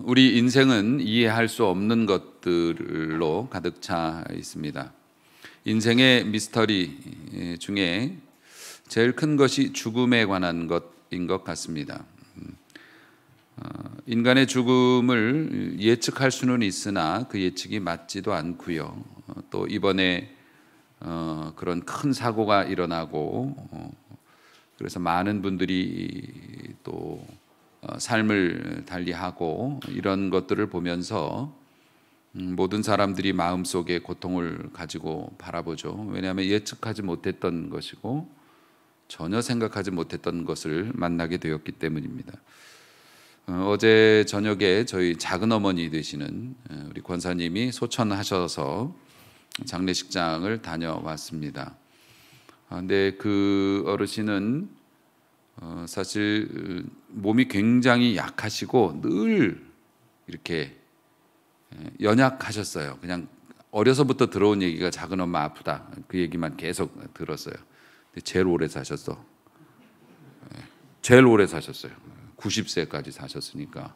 우리 인생은 이해할 수 없는 것들로 가득 차 있습니다. 인생의 미스터리 중에 제일 큰 것이 죽음에 관한 것인 것 같습니다. 인간의 죽음을 예측할 수는 있으나 그 예측이 맞지도 않고요. 또 이번에 그런 큰 사고가 일어나고 그래서 많은 분들이 또 삶을 달리하고 이런 것들을 보면서 모든 사람들이 마음속에 고통을 가지고 바라보죠. 왜냐하면 예측하지 못했던 것이고 전혀 생각하지 못했던 것을 만나게 되었기 때문입니다. 어제 저녁에 저희 작은어머니 되시는 우리 권사님이 소천하셔서 장례식장을 다녀왔습니다. 근데 그 어르신은 사실 몸이 굉장히 약하시고 늘 이렇게 연약하셨어요. 그냥 어려서부터 들어온 얘기가 작은엄마 아프다 그 얘기만 계속 들었어요. 근데 제일 오래 사셨어. 제일 오래 사셨어요. 90세까지 사셨으니까.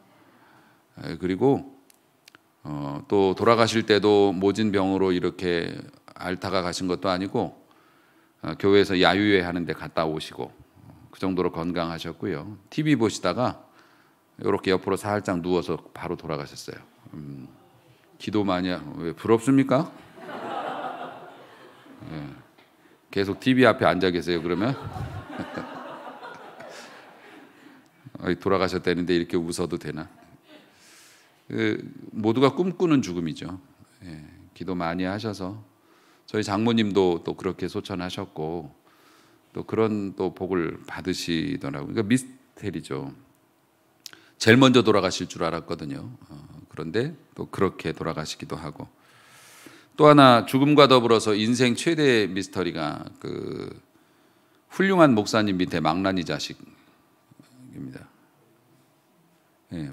그리고 또 돌아가실 때도 모진병으로 이렇게 앓다가 가신 것도 아니고 교회에서 야유회 하는데 갔다 오시고 그 정도로 건강하셨고요. TV 보시다가 이렇게 옆으로 살짝 누워서 바로 돌아가셨어요. 기도 많이 왜 부럽습니까? 계속 TV 앞에 앉아 계세요. 그러면 돌아가셨다는데 이렇게 웃어도 되나? 모두가 꿈꾸는 죽음이죠. 기도 많이 하셔서 저희 장모님도 또 그렇게 소천하셨고 또 그런 또 복을 받으시더라고요. 그러니까 미스테리죠. 제일 먼저 돌아가실 줄 알았거든요. 그런데 또 그렇게 돌아가시기도 하고 또 하나 죽음과 더불어서 인생 최대 미스터리가 그 훌륭한 목사님 밑에 망나니 자식입니다.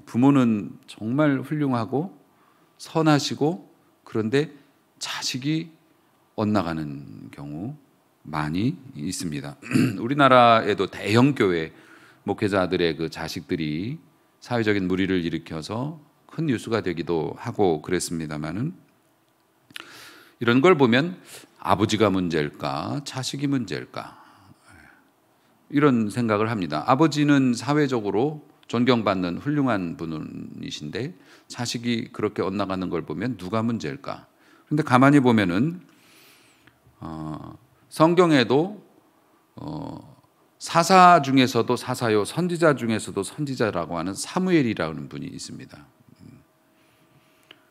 부모는 정말 훌륭하고 선하시고 그런데 자식이 엇나가는 경우 많이 있습니다. 우리나라에도 대형 교회 목회자들의 그 자식들이 사회적인 물의를 일으켜서 큰 뉴스가 되기도 하고 그랬습니다만은 이런 걸 보면 아버지가 문제일까 자식이 문제일까 이런 생각을 합니다. 아버지는 사회적으로 존경받는 훌륭한 분이신데 자식이 그렇게 엇나가는 걸 보면 누가 문제일까? 그런데 가만히 보면은 성경에도 사사 중에서도 사사요 선지자 중에서도 선지자라고 하는 사무엘이라는 분이 있습니다.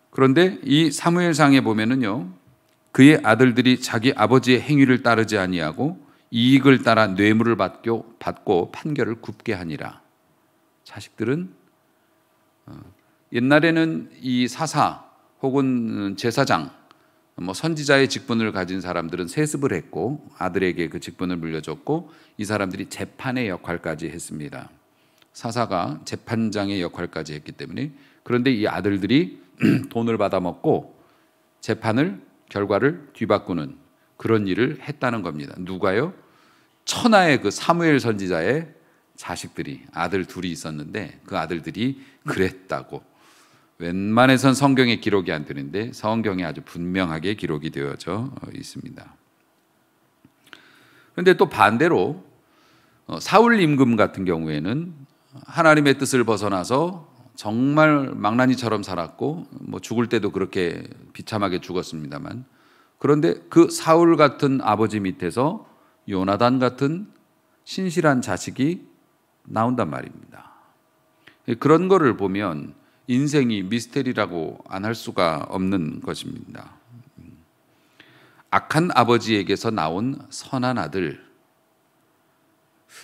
그런데 이 사무엘상에 보면은요 그의 아들들이 자기 아버지의 행위를 따르지 아니하고 이익을 따라 뇌물을 받고 판결을 굽게 하니라. 자식들은 옛날에는 이 사사 혹은 제사장 선지자의 직분을 가진 사람들은 세습을 했고 아들에게 그 직분을 물려줬고 이 사람들이 재판의 역할까지 했습니다. 사사가 재판장의 역할까지 했기 때문에 그런데 이 아들들이 돈을 받아먹고 재판을 결과를 뒤바꾸는 그런 일을 했다는 겁니다. 누가요? 천하의 그 사무엘 선지자의 자식들이 아들 둘이 있었는데 그 아들들이 그랬다고 웬만해선 성경에 기록이 안 되는데 성경에 아주 분명하게 기록이 되어져 있습니다. 그런데 또 반대로 사울 임금 같은 경우에는 하나님의 뜻을 벗어나서 정말 망나니처럼 살았고 죽을 때도 그렇게 비참하게 죽었습니다만 그런데 그 사울 같은 아버지 밑에서 요나단 같은 신실한 자식이 나온단 말입니다. 그런 거를 보면 인생이 미스테리라고 안 할 수가 없는 것입니다. 악한 아버지에게서 나온 선한 아들,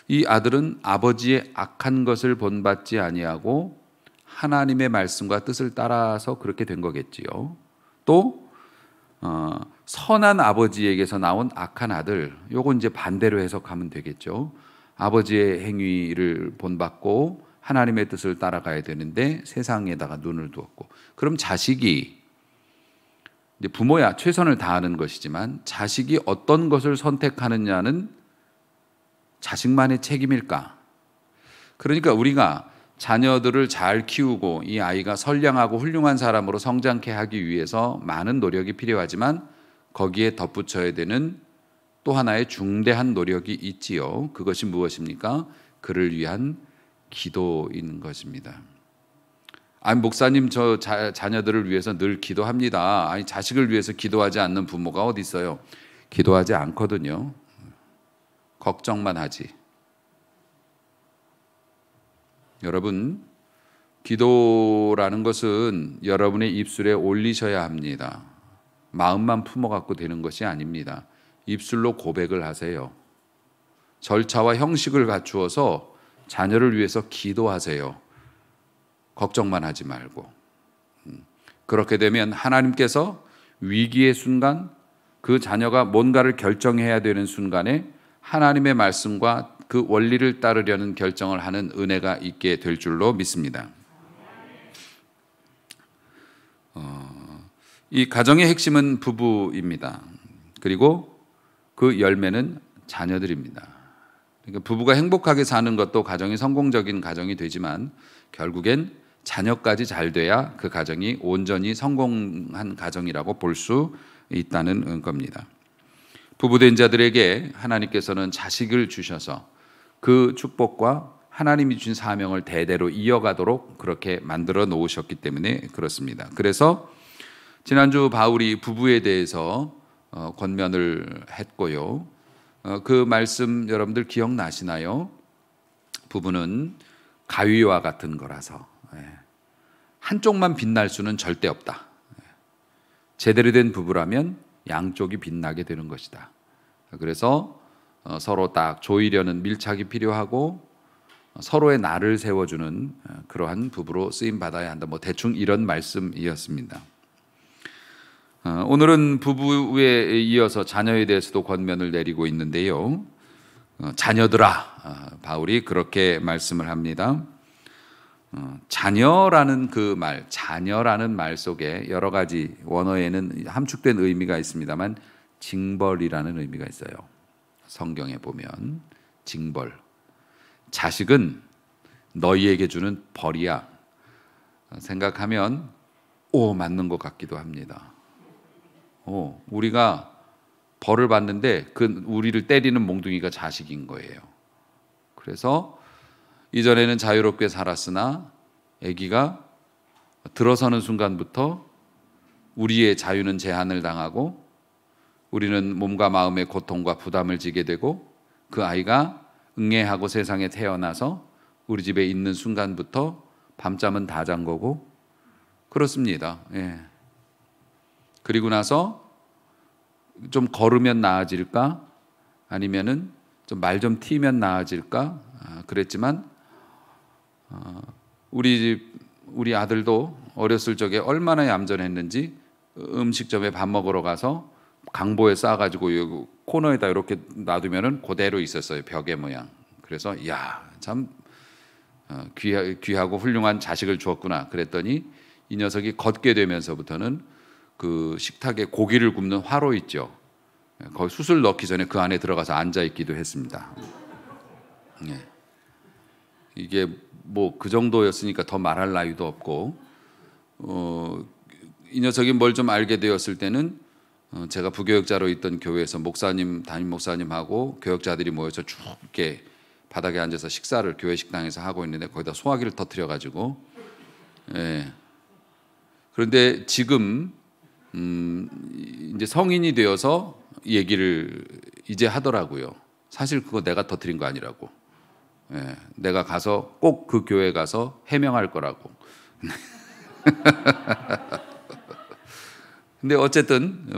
이 아들은 아버지의 악한 것을 본받지 아니하고 하나님의 말씀과 뜻을 따라서 그렇게 된 거겠지요. 또 선한 아버지에게서 나온 악한 아들, 요건 이제 반대로 해석하면 되겠죠. 아버지의 행위를 본받고 하나님의 뜻을 따라가야 되는데 세상에다가 눈을 두었고 그럼 자식이 이제 부모야 최선을 다하는 것이지만 자식이 어떤 것을 선택하느냐는 자식만의 책임일까? 그러니까 우리가 자녀들을 잘 키우고 이 아이가 선량하고 훌륭한 사람으로 성장케 하기 위해서 많은 노력이 필요하지만 거기에 덧붙여야 되는 또 하나의 중대한 노력이 있지요. 그것이 무엇입니까? 그를 위한 기도인 것입니다. 아니, 목사님, 저 자녀들을 위해서 늘 기도합니다. 아니, 자식을 위해서 기도하지 않는 부모가 어디 있어요? 기도하지 않거든요. 걱정만 하지. 여러분, 기도라는 것은 여러분의 입술에 올리셔야 합니다. 마음만 품어갖고 되는 것이 아닙니다. 입술로 고백을 하세요. 절차와 형식을 갖추어서 자녀를 위해서 기도하세요. 걱정만 하지 말고. 그렇게 되면 하나님께서 위기의 순간, 그 자녀가 뭔가를 결정해야 되는 순간에 하나님의 말씀과 그 원리를 따르려는 결정을 하는 은혜가 있게 될 줄로 믿습니다. 이 가정의 핵심은 부부입니다. 그리고 그 열매는 자녀들입니다. 그러니까 부부가 행복하게 사는 것도 가정이 성공적인 가정이 되지만 결국엔 자녀까지 잘 돼야 그 가정이 온전히 성공한 가정이라고 볼 수 있다는 겁니다. 부부된 자들에게 하나님께서는 자식을 주셔서 그 축복과 하나님이 주신 사명을 대대로 이어가도록 그렇게 만들어 놓으셨기 때문에 그렇습니다. 그래서 지난주 바울이 부부에 대해서 권면을 했고요. 그 말씀 여러분들 기억나시나요? 부부는 가위와 같은 거라서 한쪽만 빛날 수는 절대 없다. 제대로 된 부부라면 양쪽이 빛나게 되는 것이다. 그래서 서로 딱 조이려는 밀착이 필요하고 서로의 날을 세워주는 그러한 부부로 쓰임 받아야 한다. 대충 이런 말씀이었습니다. 오늘은 부부에 이어서 자녀에 대해서도 권면을 내리고 있는데요. 자녀들아, 바울이 그렇게 말씀을 합니다. 자녀라는 그 말, 자녀라는 말 속에 여러 가지 원어에는 함축된 의미가 있습니다만 징벌이라는 의미가 있어요. 성경에 보면 징벌. 자식은 너희에게 주는 벌이야. 생각하면 맞는 것 같기도 합니다. 우리가 벌을 받는데 그 우리를 때리는 몽둥이가 자식인 거예요. 그래서 이전에는 자유롭게 살았으나 아기가 들어서는 순간부터 우리의 자유는 제한을 당하고 우리는 몸과 마음의 고통과 부담을 지게 되고 그 아이가 응애하고 세상에 태어나서 우리 집에 있는 순간부터 밤잠은 다 잔 거고 그렇습니다. 그리고 나서 좀 걸으면 나아질까? 아니면은 좀 말 좀 튀면 나아질까? 그랬지만 우리 아들도 어렸을 적에 얼마나 얌전했는지 음식점에 밥 먹으러 가서 강보에 싸가지고 코너에다 이렇게 놔두면은 그대로 있었어요. 벽의 모양. 그래서 참 귀하고 훌륭한 자식을 주었구나. 그랬더니 이 녀석이 걷게 되면서부터는 그 식탁에 고기를 굽는 화로 있죠. 거기 숯을 넣기 전에 그 안에 들어가서 앉아 있기도 했습니다. 이게 그 정도였으니까 더 말할 나위도 없고 이 녀석이 뭘 좀 알게 되었을 때는 제가 부교역자로 있던 교회에서 담임 목사님하고 교역자들이 모여서 쭉 이렇게 바닥에 앉아서 식사를 교회 식당에서 하고 있는데 거기다 소화기를 터뜨려 가지고 그런데 지금 이제 성인이 되어서 얘기를 이제 하더라고요. 사실 그거 내가 터뜨린 거 아니라고. 내가 가서 꼭 그 교회 가서 해명할 거라고. 근데 어쨌든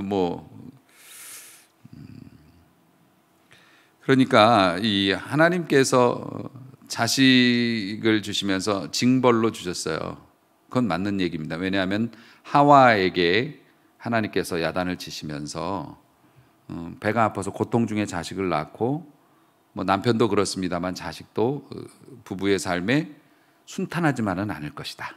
그러니까 이 하나님께서 자식을 주시면서 징벌로 주셨어요. 그건 맞는 얘기입니다. 왜냐하면 하와에게 하나님께서 야단을 치시면서 배가 아파서 고통 중에 자식을 낳고 남편도 그렇습니다만 자식도 부부의 삶에 순탄하지만은 않을 것이다.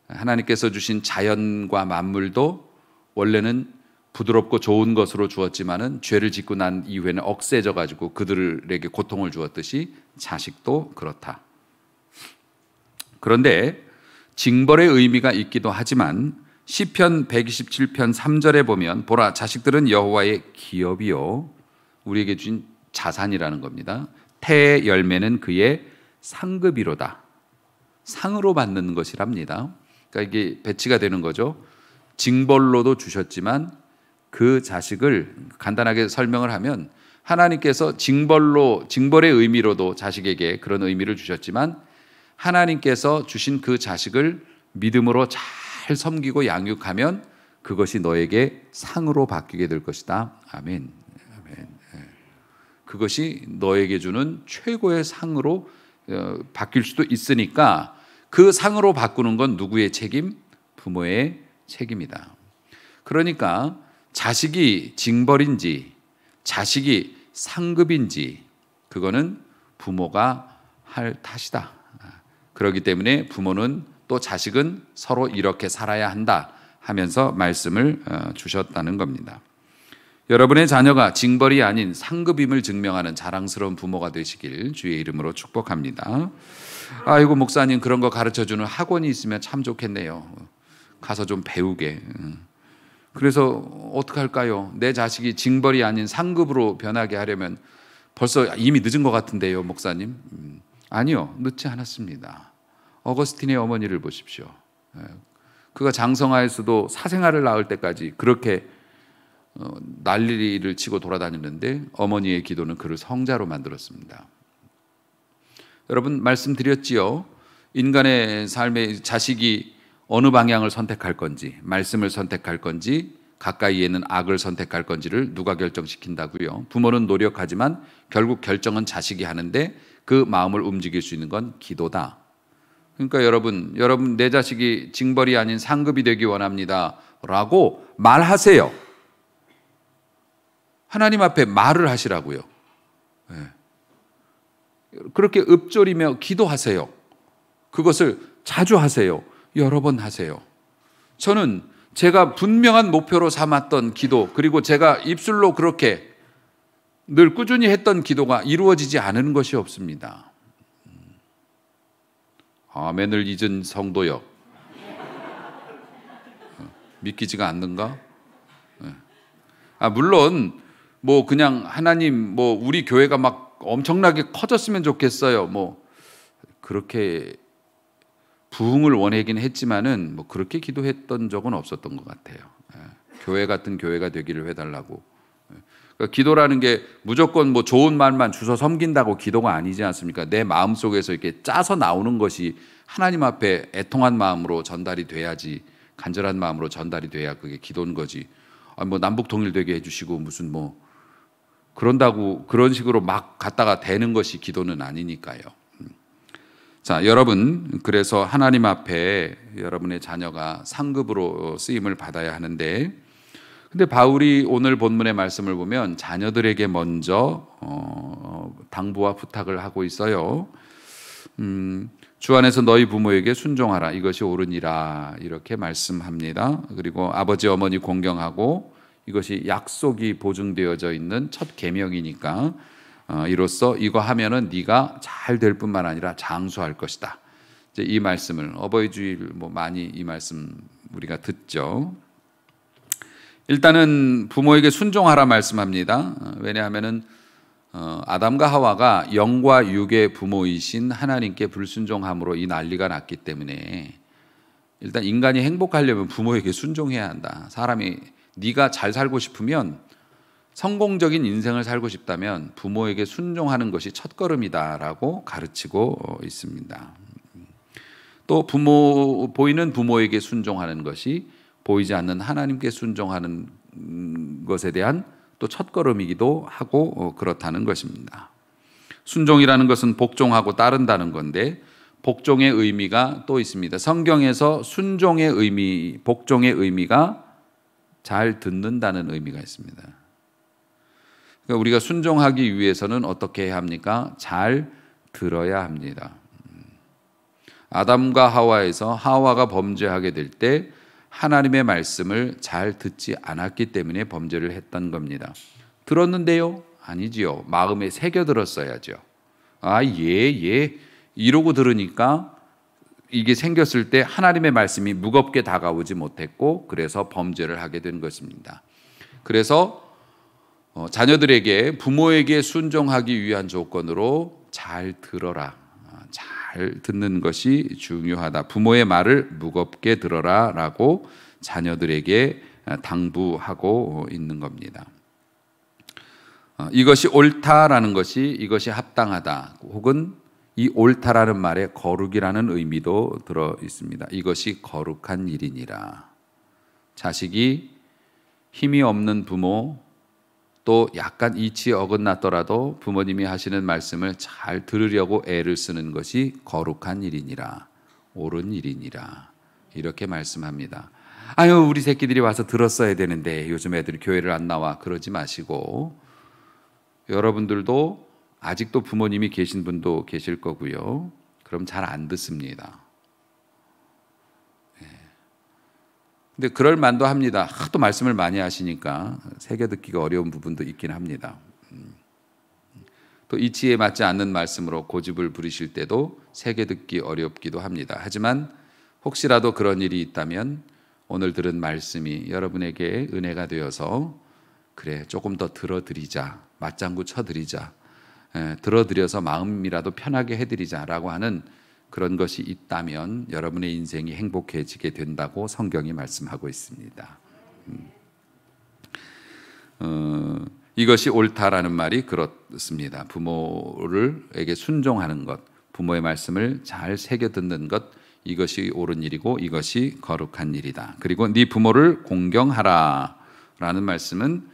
하나님께서 주신 자연과 만물도 원래는 부드럽고 좋은 것으로 주었지만은 죄를 짓고 난 이후에는 억세져 가지고 그들에게 고통을 주었듯이 자식도 그렇다. 그런데 징벌의 의미가 있기도 하지만 시편 127편 3절에 보면 보라 자식들은 여호와의 기업이요 우리에게 주신 자산이라는 겁니다. 태의 열매는 그의 상급이로다. 상으로 받는 것이랍니다. 그러니까 이게 배치가 되는 거죠. 징벌로도 주셨지만 그 자식을 간단하게 설명을 하면 하나님께서 징벌의 의미로도 자식에게 그런 의미를 주셨지만 하나님께서 주신 그 자식을 믿음으로 잘 섬기고 양육하면 그것이 너에게 상으로 바뀌게 될 것이다. 아멘. 아멘. 그것이 너에게 주는 최고의 상으로 바뀔 수도 있으니까 그 상으로 바꾸는 건 누구의 책임? 부모의 책임이다. 그러니까 자식이 징벌인지 자식이 상급인지 그거는 부모가 할 탓이다. 그렇기 때문에 부모는 또 자식은 서로 이렇게 살아야 한다 하면서 말씀을 주셨다는 겁니다. 여러분의 자녀가 징벌이 아닌 상급임을 증명하는 자랑스러운 부모가 되시길 주의 이름으로 축복합니다. 아이고 목사님 그런 거 가르쳐주는 학원이 있으면 참 좋겠네요. 가서 좀 배우게. 그래서 어떻게 할까요? 내 자식이 징벌이 아닌 상급으로 변하게 하려면 벌써 이미 늦은 것 같은데요, 목사님. 아니요, 늦지 않았습니다. 어거스틴의 어머니를 보십시오. 그가 장성하에서도 사생아를 낳을 때까지 그렇게 난리를 치고 돌아다녔는데 어머니의 기도는 그를 성자로 만들었습니다. 여러분 말씀드렸지요. 인간의 삶의 자식이 어느 방향을 선택할 건지, 말씀을 선택할 건지, 가까이에는 악을 선택할 건지를 누가 결정시킨다고요? 부모는 노력하지만 결국 결정은 자식이 하는데 그 마음을 움직일 수 있는 건 기도다. 그러니까 여러분 내 자식이 징벌이 아닌 상급이 되기 원합니다 라고 말하세요. 하나님 앞에 말을 하시라고요. 그렇게 읊조리며 기도하세요. 그것을 자주 하세요. 여러 번 하세요. 저는 제가 분명한 목표로 삼았던 기도, 그리고 제가 입술로 그렇게 늘 꾸준히 했던 기도가 이루어지지 않은 것이 없습니다. 아멘을 잊은 성도여. 믿기지가 않는가? 물론 뭐 그냥 하나님 뭐 우리 교회가 막 엄청나게 커졌으면 좋겠어요. 뭐 그렇게 부흥을 원하긴 했지만은 뭐 그렇게 기도했던 적은 없었던 것 같아요. 교회 같은 교회가 되기를 해달라고. 그러니까 기도라는 게 무조건 뭐 좋은 말만 주워 섬긴다고 기도가 아니지 않습니까? 내 마음 속에서 이렇게 짜서 나오는 것이 하나님 앞에 애통한 마음으로 전달이 돼야지, 간절한 마음으로 전달이 돼야 그게 기도인 거지. 뭐 남북 통일되게 해주시고 무슨 뭐 그런다고 그런 식으로 막 갖다가 대는 것이 기도는 아니니까요. 자, 여러분, 그래서 하나님 앞에 여러분의 자녀가 상급으로 쓰임을 받아야 하는데, 근데 바울이 오늘 본문의 말씀을 보면 자녀들에게 먼저 당부와 부탁을 하고 있어요. 주 안에서 너희 부모에게 순종하라, 이것이 옳으니라, 이렇게 말씀합니다. 그리고 아버지 어머니 공경하고, 이것이 약속이 보증되어져 있는 첫 계명이니까 이로써 이거 하면은 네가 잘 될 뿐만 아니라 장수할 것이다. 이제 이 말씀을 어버이 주일 뭐 많이 이 말씀 우리가 듣죠. 일단은 부모에게 순종하라 말씀합니다. 왜냐하면은 아담과 하와가 영과 육의 부모이신 하나님께 불순종함으로 이 난리가 났기 때문에 일단 인간이 행복하려면 부모에게 순종해야 한다. 사람이 네가 잘 살고 싶으면, 성공적인 인생을 살고 싶다면 부모에게 순종하는 것이 첫걸음이다라고 가르치고 있습니다. 또 보이는 부모에게 순종하는 것이 보이지 않는 하나님께 순종하는 것에 대한 또 첫걸음이기도 하고 그렇다는 것입니다. 순종이라는 것은 복종하고 따른다는 건데 복종의 의미가 또 있습니다. 성경에서 순종의 의미, 복종의 의미가 잘 듣는다는 의미가 있습니다. 그러니까 우리가 순종하기 위해서는 어떻게 해야 합니까? 잘 들어야 합니다. 아담과 하와에서 하와가 범죄하게 될 때 하나님의 말씀을 잘 듣지 않았기 때문에 범죄를 했던 겁니다. 들었는데요? 아니지요. 마음에 새겨 들었어야죠. 이러고 들으니까 이게 생겼을 때 하나님의 말씀이 무겁게 다가오지 못했고 그래서 범죄를 하게 된 것입니다. 그래서 자녀들에게 부모에게 순종하기 위한 조건으로 잘 들어라. 잘 듣는 것이 중요하다. 부모의 말을 무겁게 들어라 라고 자녀들에게 당부하고 있는 겁니다. 이것이 옳다라는 것이 이것이 합당하다 혹은 이 옳다라는 말에 거룩이라는 의미도 들어 있습니다. 이것이 거룩한 일이니라. 자식이 힘이 없는 부모 또 약간 이치에 어긋났더라도 부모님이 하시는 말씀을 잘 들으려고 애를 쓰는 것이 거룩한 일이니라. 옳은 일이니라. 이렇게 말씀합니다. 아유 우리 새끼들이 와서 들었어야 되는데 요즘 애들이 교회를 안 나와 그러지 마시고 여러분들도 아직도 부모님이 계신 분도 계실 거고요. 그럼 잘 안 듣습니다. 근데 그럴 만도 합니다. 하도 말씀을 많이 하시니까 새겨 듣기가 어려운 부분도 있긴 합니다. 또 이치에 맞지 않는 말씀으로 고집을 부리실 때도 새겨 듣기 어렵기도 합니다. 하지만 혹시라도 그런 일이 있다면 오늘 들은 말씀이 여러분에게 은혜가 되어서 그래 조금 더 들어드리자, 맞장구 쳐드리자, 들어드려서 마음이라도 편하게 해드리자라고 하는 그런 것이 있다면 여러분의 인생이 행복해지게 된다고 성경이 말씀하고 있습니다. 이것이 옳다라는 말이 그렇습니다. 부모에게 순종하는 것, 부모의 말씀을 잘 새겨 듣는 것, 이것이 옳은 일이고 이것이 거룩한 일이다. 그리고 네 부모를 공경하라 라는 말씀은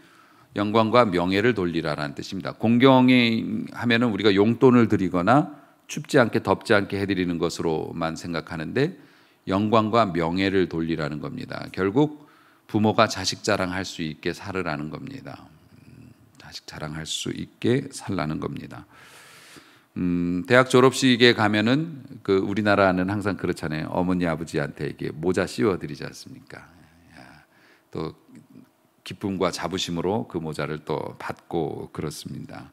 영광과 명예를 돌리라라는 뜻입니다. 공경이 하면은 우리가 용돈을 드리거나 춥지 않게 덥지 않게 해드리는 것으로만 생각하는데 영광과 명예를 돌리라는 겁니다. 결국 부모가 자식 자랑할 수 있게 살으라는 겁니다. 자식 자랑할 수 있게 살라는 겁니다. 대학 졸업식에 가면은 그 우리나라는 항상 그렇잖아요. 어머니 아버지한테 이게 모자 씌워드리지 않습니까? 또 기쁨과 자부심으로 그 모자를 또 받고 그렇습니다.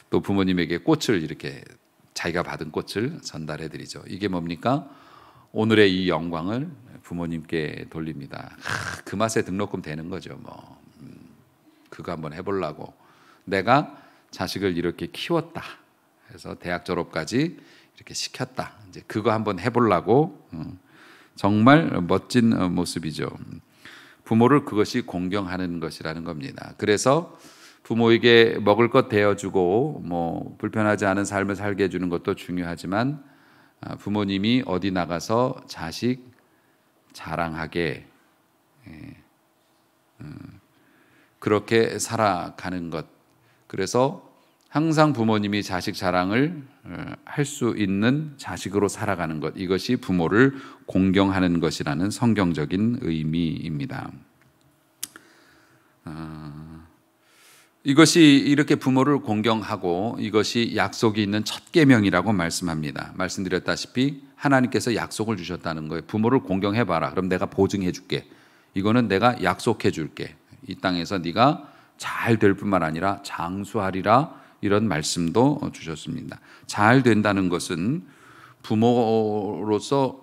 또 부모님에게 꽃을 이렇게 자기가 받은 꽃을 전달해드리죠. 이게 뭡니까? 오늘의 이 영광을 부모님께 돌립니다. 그 맛에 등록금 되는 거죠. 뭐 그거 한번 해보려고 내가 자식을 이렇게 키웠다. 그래서 대학 졸업까지 이렇게 시켰다. 이제 그거 한번 해보려고 정말 멋진 모습이죠. 부모를 그것이 공경하는 것이라는 겁니다. 그래서 부모에게 먹을 것 대어주고 뭐 불편하지 않은 삶을 살게 해주는 것도 중요하지만 부모님이 어디 나가서 자식 자랑하게 그렇게 살아가는 것. 그래서 항상 부모님이 자식 자랑을 할 수 있는 자식으로 살아가는 것. 이것이 부모를 공경하는 것이라는 성경적인 의미입니다. 이것이 이렇게 부모를 공경하고 이것이 약속이 있는 첫 계명이라고 말씀합니다. 말씀드렸다시피 하나님께서 약속을 주셨다는 거예요. 부모를 공경해봐라. 그럼 내가 보증해 줄게. 이거는 내가 약속해 줄게. 이 땅에서 네가 잘 될 뿐만 아니라 장수하리라. 이런 말씀도 주셨습니다. 잘 된다는 것은 부모로서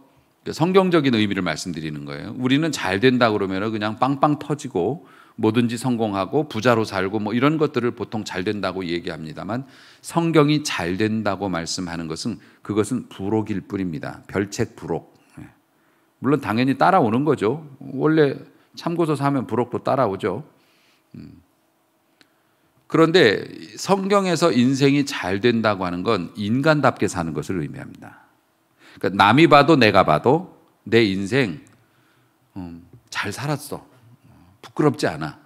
성경적인 의미를 말씀드리는 거예요. 우리는 잘 된다 그러면 그냥 빵빵 터지고 뭐든지 성공하고 부자로 살고 뭐 이런 것들을 보통 잘 된다고 얘기합니다만 성경이 잘 된다고 말씀하는 것은 그것은 부록일 뿐입니다. 별책 부록. 물론 당연히 따라오는 거죠. 원래 참고서 사면 부록도 따라오죠. 그런데 성경에서 인생이 잘 된다고 하는 건 인간답게 사는 것을 의미합니다. 그러니까 남이 봐도 내가 봐도 내 인생 잘 살았어. 부끄럽지 않아.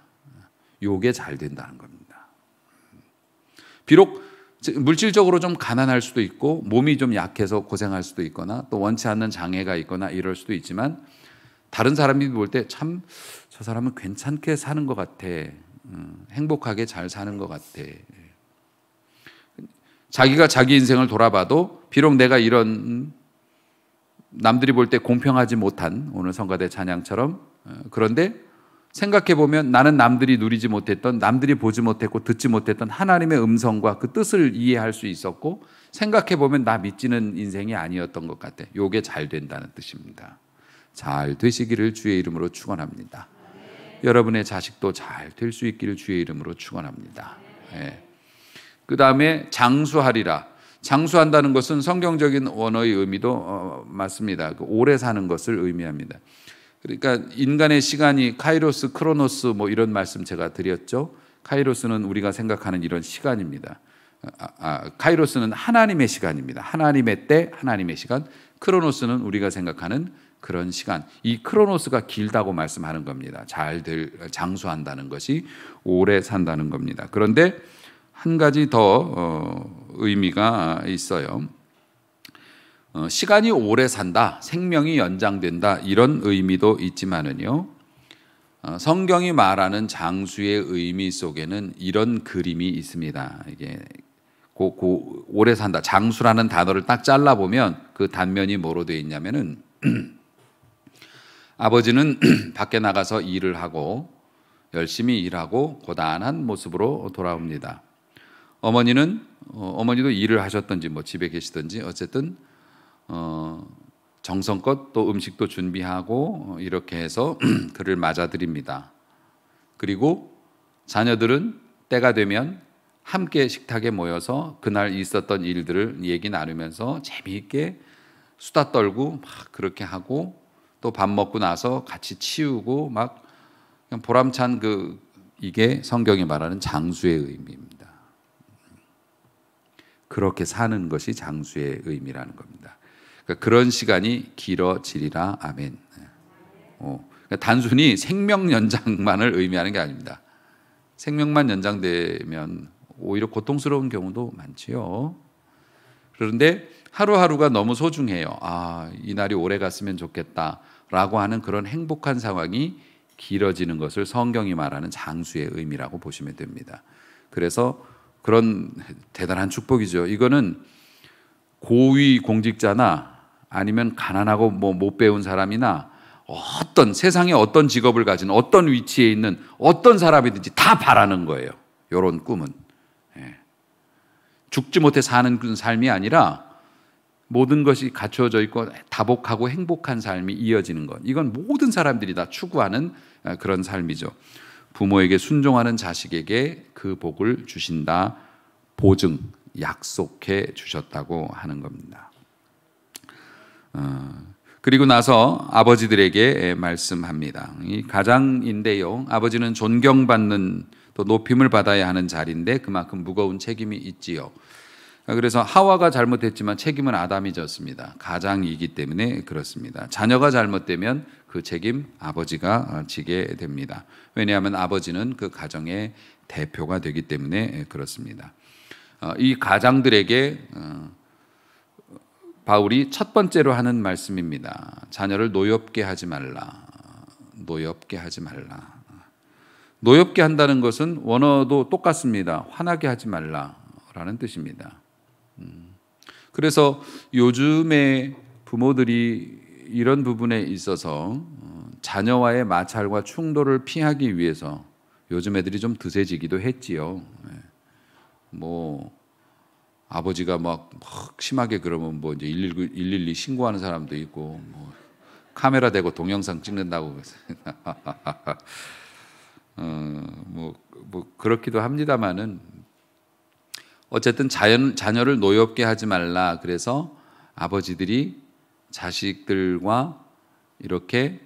요게 잘 된다는 겁니다. 비록 물질적으로 좀 가난할 수도 있고 몸이 좀 약해서 고생할 수도 있거나 또 원치 않는 장애가 있거나 이럴 수도 있지만 다른 사람이 볼 때 참 저 사람은 괜찮게 사는 것 같아. 행복하게 잘 사는 것 같아. 자기가 자기 인생을 돌아봐도 비록 내가 이런 남들이 볼 때 공평하지 못한 오늘 성가대 찬양처럼 그런데 생각해 보면 나는 남들이 누리지 못했던, 남들이 보지 못했고 듣지 못했던 하나님의 음성과 그 뜻을 이해할 수 있었고, 생각해 보면 나 믿지는 인생이 아니었던 것 같아. 요게 잘 된다는 뜻입니다. 잘 되시기를 주의 이름으로 축원합니다. 여러분의 자식도 잘 될 수 있기를 주의 이름으로 축원합니다. 예. 그 다음에 장수하리라. 장수한다는 것은 성경적인 원어의 의미도 맞습니다. 오래 사는 것을 의미합니다. 그러니까 인간의 시간이 카이로스, 크로노스 뭐 이런 말씀 제가 드렸죠. 카이로스는 우리가 생각하는 이런 시간입니다. 카이로스는 하나님의 시간입니다. 하나님의 때, 하나님의 시간. 크로노스는 우리가 생각하는 그런 시간. 이 크로노스가 길다고 말씀하는 겁니다. 장수한다는 것이 오래 산다는 겁니다. 그런데 한 가지 더 의미가 있어요. 시간이 오래 산다, 생명이 연장된다, 이런 의미도 있지만은요, 성경이 말하는 장수의 의미 속에는 이런 그림이 있습니다. 이게 오래 산다, 장수라는 단어를 딱 잘라보면 그 단면이 뭐로 되어 있냐면은 아버지는 밖에 나가서 일을 하고 열심히 일하고 고단한 모습으로 돌아옵니다. 어머니도 일을 하셨던지 뭐 집에 계시던지 어쨌든 정성껏 또 음식도 준비하고 이렇게 해서 그를 맞아들입니다. 그리고 자녀들은 때가 되면 함께 식탁에 모여서 그날 있었던 일들을 얘기 나누면서 재미있게 수다 떨고 막 그렇게 하고, 또 밥 먹고 나서 같이 치우고 막 그냥 보람찬 이게 성경이 말하는 장수의 의미입니다. 그렇게 사는 것이 장수의 의미라는 겁니다. 그러니까 그런 시간이 길어지리라. 아멘. 그러니까 단순히 생명 연장만을 의미하는 게 아닙니다. 생명만 연장되면 오히려 고통스러운 경우도 많지요. 그런데 하루하루가 너무 소중해요. 이 날이 오래 갔으면 좋겠다라고 하는 그런 행복한 상황이 길어지는 것을 성경이 말하는 장수의 의미라고 보시면 됩니다. 그래서 그런 대단한 축복이죠. 이거는 고위 공직자나 아니면 가난하고 못 배운 사람이나 세상에 어떤 직업을 가진 어떤 위치에 있는 어떤 사람이든지 다 바라는 거예요. 이런 꿈은. 죽지 못해 사는 삶이 아니라 모든 것이 갖춰져 있고 다복하고 행복한 삶이 이어지는 것. 이건 모든 사람들이 다 추구하는 그런 삶이죠. 부모에게 순종하는 자식에게 그 복을 주신다. 보증, 약속해 주셨다고 하는 겁니다. 그리고 나서 아버지들에게 말씀합니다. 이 가장인데요, 아버지는 존경받는 또 높임을 받아야 하는 자리인데 그만큼 무거운 책임이 있지요. 그래서 하와가 잘못했지만 책임은 아담이 졌습니다. 가장이기 때문에 그렇습니다. 자녀가 잘못되면 그 책임 아버지가 지게 됩니다. 왜냐하면 아버지는 그 가정의 대표가 되기 때문에 그렇습니다. 이 가장들에게 바울이 첫 번째로 하는 말씀입니다. 자녀를 노엽게 하지 말라. 노엽게 하지 말라. 노엽게 한다는 것은 원어도 똑같습니다. 화나게 하지 말라라는 뜻입니다. 그래서 요즘에 부모들이 이런 부분에 있어서 자녀와의 마찰과 충돌을 피하기 위해서 요즘 애들이 좀 드세지기도 했지요. 뭐 아버지가 막 심하게 그러면 뭐 이제 112 신고하는 사람도 있고, 뭐 카메라 대고 동영상 찍는다고 뭐 그렇기도 합니다만은 어쨌든 자녀를 노엽게 하지 말라. 그래서 아버지들이 자식들과 이렇게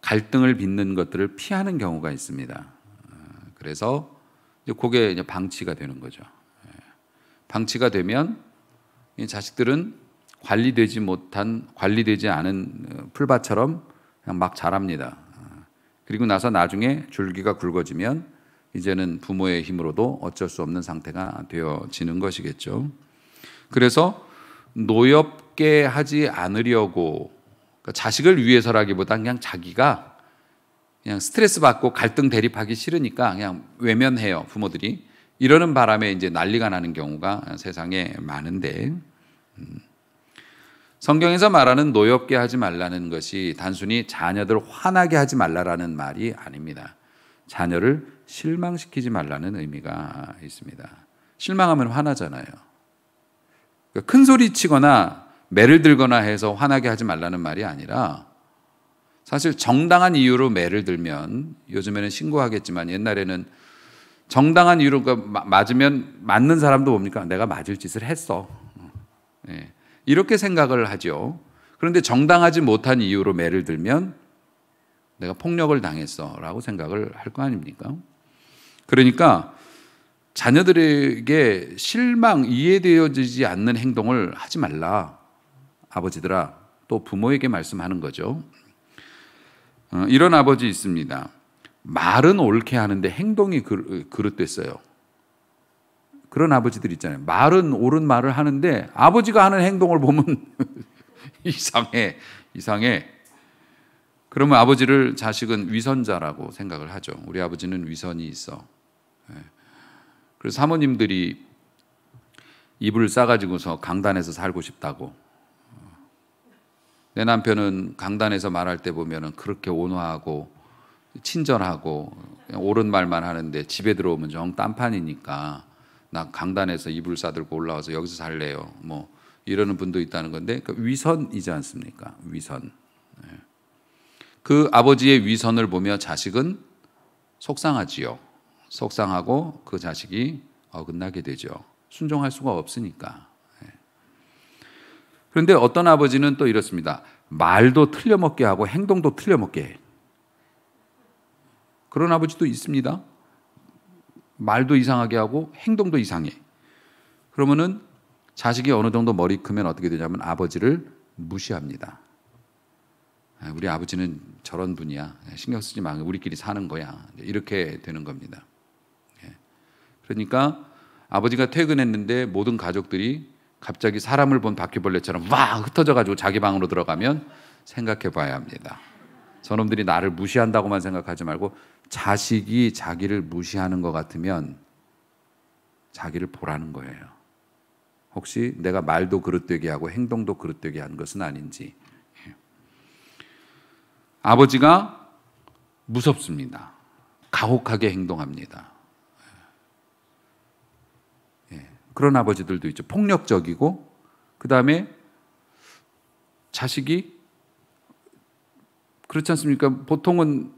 갈등을 빚는 것들을 피하는 경우가 있습니다. 그래서 그게 이제 방치가 되는 거죠. 방치가 되면 이 자식들은 관리되지 않은 풀밭처럼 그냥 막 자랍니다. 그리고 나서 나중에 줄기가 굵어지면 이제는 부모의 힘으로도 어쩔 수 없는 상태가 되어지는 것이겠죠. 그래서 노엽게 하지 않으려고, 그러니까 자식을 위해서라기보다 그냥 자기가 그냥 스트레스 받고 갈등 대립하기 싫으니까 그냥 외면해요, 부모들이. 이러는 바람에 이제 난리가 나는 경우가 세상에 많은데, 성경에서 말하는 노엽게 하지 말라는 것이 단순히 자녀들 화나게 하지 말라라는 말이 아닙니다. 자녀를 실망시키지 말라는 의미가 있습니다. 실망하면 화나잖아요. 그러니까 큰 소리 치거나 매를 들거나 해서 화나게 하지 말라는 말이 아니라 사실 정당한 이유로 매를 들면, 요즘에는 신고하겠지만 옛날에는 정당한 이유로 맞으면 맞는 사람도 뭡니까? 내가 맞을 짓을 했어. 이렇게 생각을 하죠. 그런데 정당하지 못한 이유로 매를 들면 내가 폭력을 당했어 라고 생각을 할 거 아닙니까? 그러니까 자녀들에게 실망, 이해되어지지 않는 행동을 하지 말라. 아버지들아, 또 부모에게 말씀하는 거죠. 이런 아버지 있습니다. 말은 옳게 하는데 행동이 그릇됐어요. 그런 아버지들 있잖아요. 말은 옳은 말을 하는데 아버지가 하는 행동을 보면 이상해. 그러면 아버지를 자식은 위선자라고 생각을 하죠. 우리 아버지는 위선이 있어. 그래서 사모님들이 이불을 싸가지고서 강단에서 살고 싶다고. 내 남편은 강단에서 말할 때 보면은 그렇게 온화하고 친절하고 옳은 말만 하는데 집에 들어오면 정 딴판이니까 나 강단에서 이불 싸들고 올라와서 여기서 살래요. 뭐 이러는 분도 있다는 건데, 그러니까 위선이지 않습니까? 위선. 그 아버지의 위선을 보며 자식은 속상하지요. 속상하고 그 자식이 어긋나게 되죠. 순종할 수가 없으니까. 그런데 어떤 아버지는 또 이렇습니다. 말도 틀려먹게 하고 행동도 틀려먹게 해. 그런 아버지도 있습니다. 말도 이상하게 하고 행동도 이상해. 그러면은 자식이 어느 정도 머리 크면 어떻게 되냐면 아버지를 무시합니다. 우리 아버지는 저런 분이야. 신경 쓰지 마. 우리끼리 사는 거야. 이렇게 되는 겁니다. 그러니까 아버지가 퇴근했는데 모든 가족들이 갑자기 사람을 본 바퀴벌레처럼 막 흩어져가지고 자기 방으로 들어가면 생각해 봐야 합니다. 저놈들이 나를 무시한다고만 생각하지 말고 자식이 자기를 무시하는 것 같으면 자기를 보라는 거예요. 혹시 내가 말도 그릇되게 하고 행동도 그릇되게 하는 것은 아닌지. 아버지가 무섭습니다. 가혹하게 행동합니다. 그런 아버지들도 있죠. 폭력적이고, 그 다음에 자식이 그렇지 않습니까? 보통은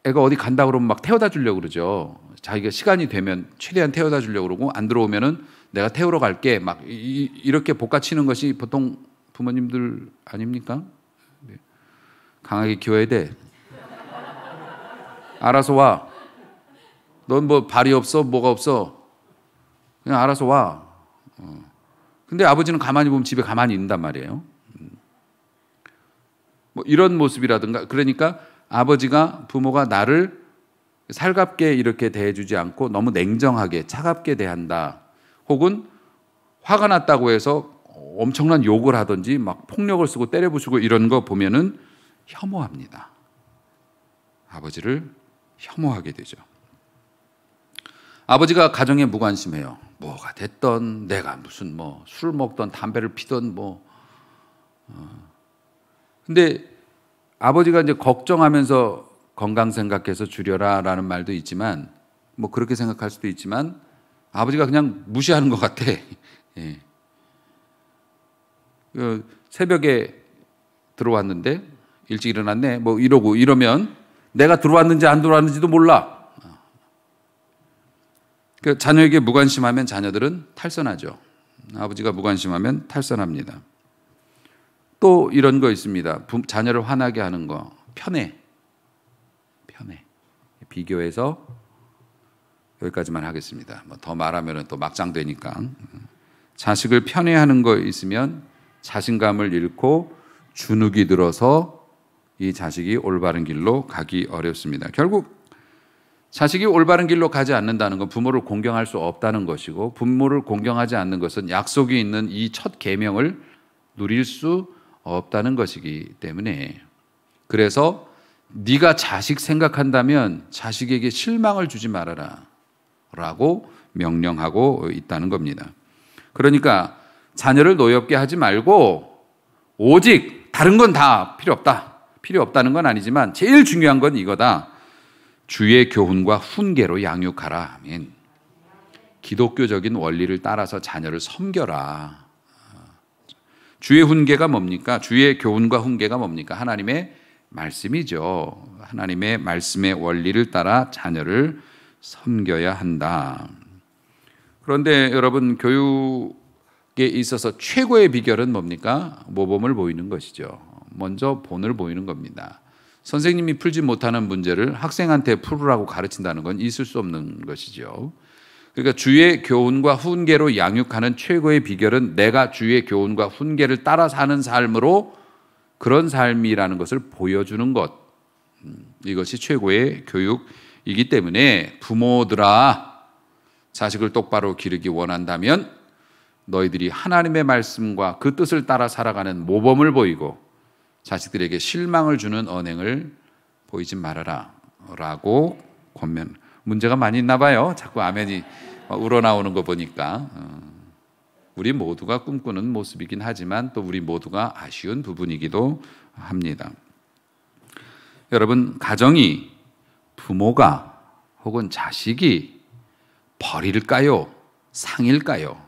애가 어디 간다 그러면 막 태워다 주려고 그러죠. 자기가 시간이 되면 최대한 태워다 주려고 그러고, 안 들어오면은 내가 태우러 갈게 막 이렇게 복가치는 것이 보통 부모님들 아닙니까? 강하게 키워야 돼. 알아서 와. 넌 뭐 발이 없어? 뭐가 없어? 그냥 알아서 와. 근데 아버지는 가만히 보면 집에 가만히 있는단 말이에요. 뭐 이런 모습이라든가, 그러니까 아버지가, 부모가 나를 살갑게 이렇게 대해주지 않고 너무 냉정하게 차갑게 대한다. 혹은 화가 났다고 해서 엄청난 욕을 하든지 막 폭력을 쓰고 때려부수고 이런 거 보면은 혐오합니다. 아버지를 혐오하게 되죠. 아버지가 가정에 무관심해요. 뭐가 됐던, 내가 무슨 뭐 술 먹던 담배를 피던 뭐. 근데 아버지가 이제 걱정하면서 건강 생각해서 줄여라라는 말도 있지만, 뭐 그렇게 생각할 수도 있지만 아버지가 그냥 무시하는 것 같아. 예. 새벽에 들어왔는데 일찍 일어났네 뭐 이러고 이러면 내가 들어왔는지 안 들어왔는지도 몰라. 그 자녀에게 무관심하면 자녀들은 탈선하죠. 아버지가 무관심하면 탈선합니다. 또 이런 거 있습니다. 자녀를 화나게 하는 거. 편해. 비교해서 여기까지만 하겠습니다. 뭐 더 말하면 또 막장 되니까. 자식을 편애하는 거 있으면 자신감을 잃고 주눅이 들어서 이 자식이 올바른 길로 가기 어렵습니다. 결국 자식이 올바른 길로 가지 않는다는 건 부모를 공경할 수 없다는 것이고, 부모를 공경하지 않는 것은 약속이 있는 이 첫 계명을 누릴 수 없다는 것이기 때문에, 그래서 네가 자식 생각한다면 자식에게 실망을 주지 말아라 라고 명령하고 있다는 겁니다. 그러니까 자녀를 노엽게 하지 말고, 오직 다른 건 다 필요 없다는 건 아니지만 제일 중요한 건 이거다. 주의 교훈과 훈계로 양육하라. 아멘. 기독교적인 원리를 따라서 자녀를 섬겨라. 주의 훈계가 뭡니까? 주의 교훈과 훈계가 뭡니까? 하나님의 말씀이죠. 하나님의 말씀의 원리를 따라 자녀를 섬겨야 한다. 그런데 여러분, 교육에 있어서 최고의 비결은 뭡니까? 모범을 보이는 것이죠. 먼저 본을 보이는 겁니다. 선생님이 풀지 못하는 문제를 학생한테 풀으라고 가르친다는 건 있을 수 없는 것이죠. 그러니까 주의 교훈과 훈계로 양육하는 최고의 비결은 내가 주의 교훈과 훈계를 따라 사는 삶으로 그런 삶이라는 것을 보여주는 것. 이것이 최고의 교육이기 때문에 부모들아, 자식을 똑바로 기르기 원한다면 너희들이 하나님의 말씀과 그 뜻을 따라 살아가는 모범을 보이고 자식들에게 실망을 주는 언행을 보이지 말아라 라고 권면. 문제가 많이 있나 봐요. 자꾸 아멘이 우러나오는 거 보니까. 우리 모두가 꿈꾸는 모습이긴 하지만 또 우리 모두가 아쉬운 부분이기도 합니다. 여러분, 가정이 부모가 혹은 자식이 벌일까요? 상일까요?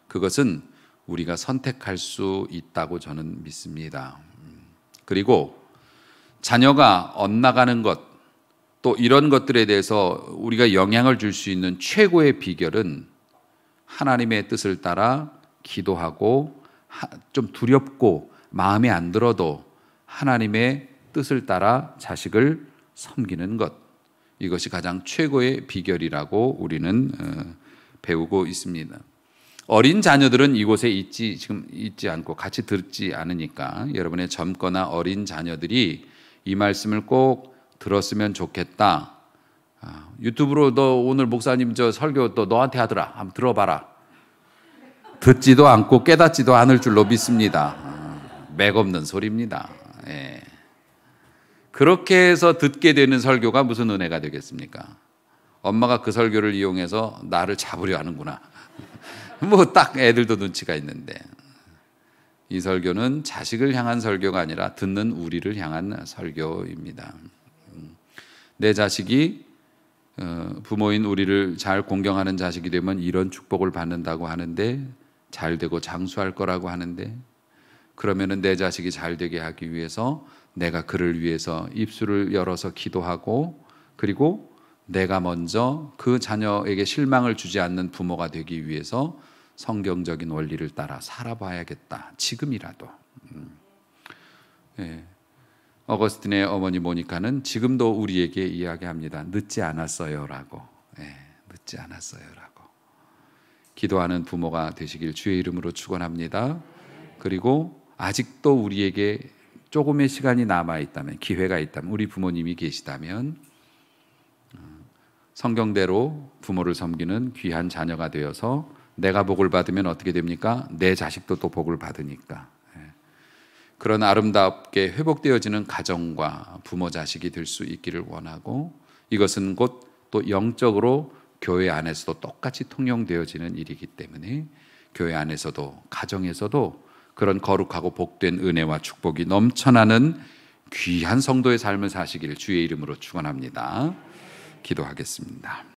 그것은 우리가 선택할 수 있다고 저는 믿습니다. 그리고 자녀가 엇나가는 것, 또 이런 것들에 대해서 우리가 영향을 줄 수 있는 최고의 비결은 하나님의 뜻을 따라 기도하고 좀 두렵고 마음에 안 들어도 하나님의 뜻을 따라 자식을 섬기는 것. 이것이 가장 최고의 비결이라고 우리는 배우고 있습니다. 어린 자녀들은 이곳에 지금 있지 않고 같이 듣지 않으니까 여러분의 젊거나 어린 자녀들이 이 말씀을 꼭 들었으면 좋겠다. 유튜브로 너 오늘 목사님 저 설교 또 너한테 하더라. 한번 들어봐라. 듣지도 않고 깨닫지도 않을 줄로 믿습니다. 맥없는 소리입니다. 예. 그렇게 해서 듣게 되는 설교가 무슨 은혜가 되겠습니까? 엄마가 그 설교를 이용해서 나를 잡으려 하는구나. 뭐 딱 애들도 눈치가 있는데, 이 설교는 자식을 향한 설교가 아니라 듣는 우리를 향한 설교입니다. 내 자식이 부모인 우리를 잘 공경하는 자식이 되면 이런 축복을 받는다고 하는데, 잘 되고 장수할 거라고 하는데, 그러면은 내 자식이 잘 되게 하기 위해서 내가 그를 위해서 입술을 열어서 기도하고, 그리고 내가 먼저 그 자녀에게 실망을 주지 않는 부모가 되기 위해서 성경적인 원리를 따라 살아봐야겠다. 지금이라도. 예. 어거스틴의 어머니 모니카는 지금도 우리에게 이야기합니다. 늦지 않았어요라고. 예. 늦지 않았어요라고. 기도하는 부모가 되시길 주의 이름으로 축원합니다. 그리고 아직도 우리에게 조금의 시간이 남아 있다면, 기회가 있다면, 우리 부모님이 계시다면 성경대로 부모를 섬기는 귀한 자녀가 되어서 내가 복을 받으면 어떻게 됩니까? 내 자식도 또 복을 받으니까. 그런 아름답게 회복되어지는 가정과 부모 자식이 될 수 있기를 원하고, 이것은 곧 또 영적으로 교회 안에서도 똑같이 통용되어지는 일이기 때문에 교회 안에서도 가정에서도 그런 거룩하고 복된 은혜와 축복이 넘쳐나는 귀한 성도의 삶을 사시기를 주의 이름으로 축원합니다. 기도하겠습니다.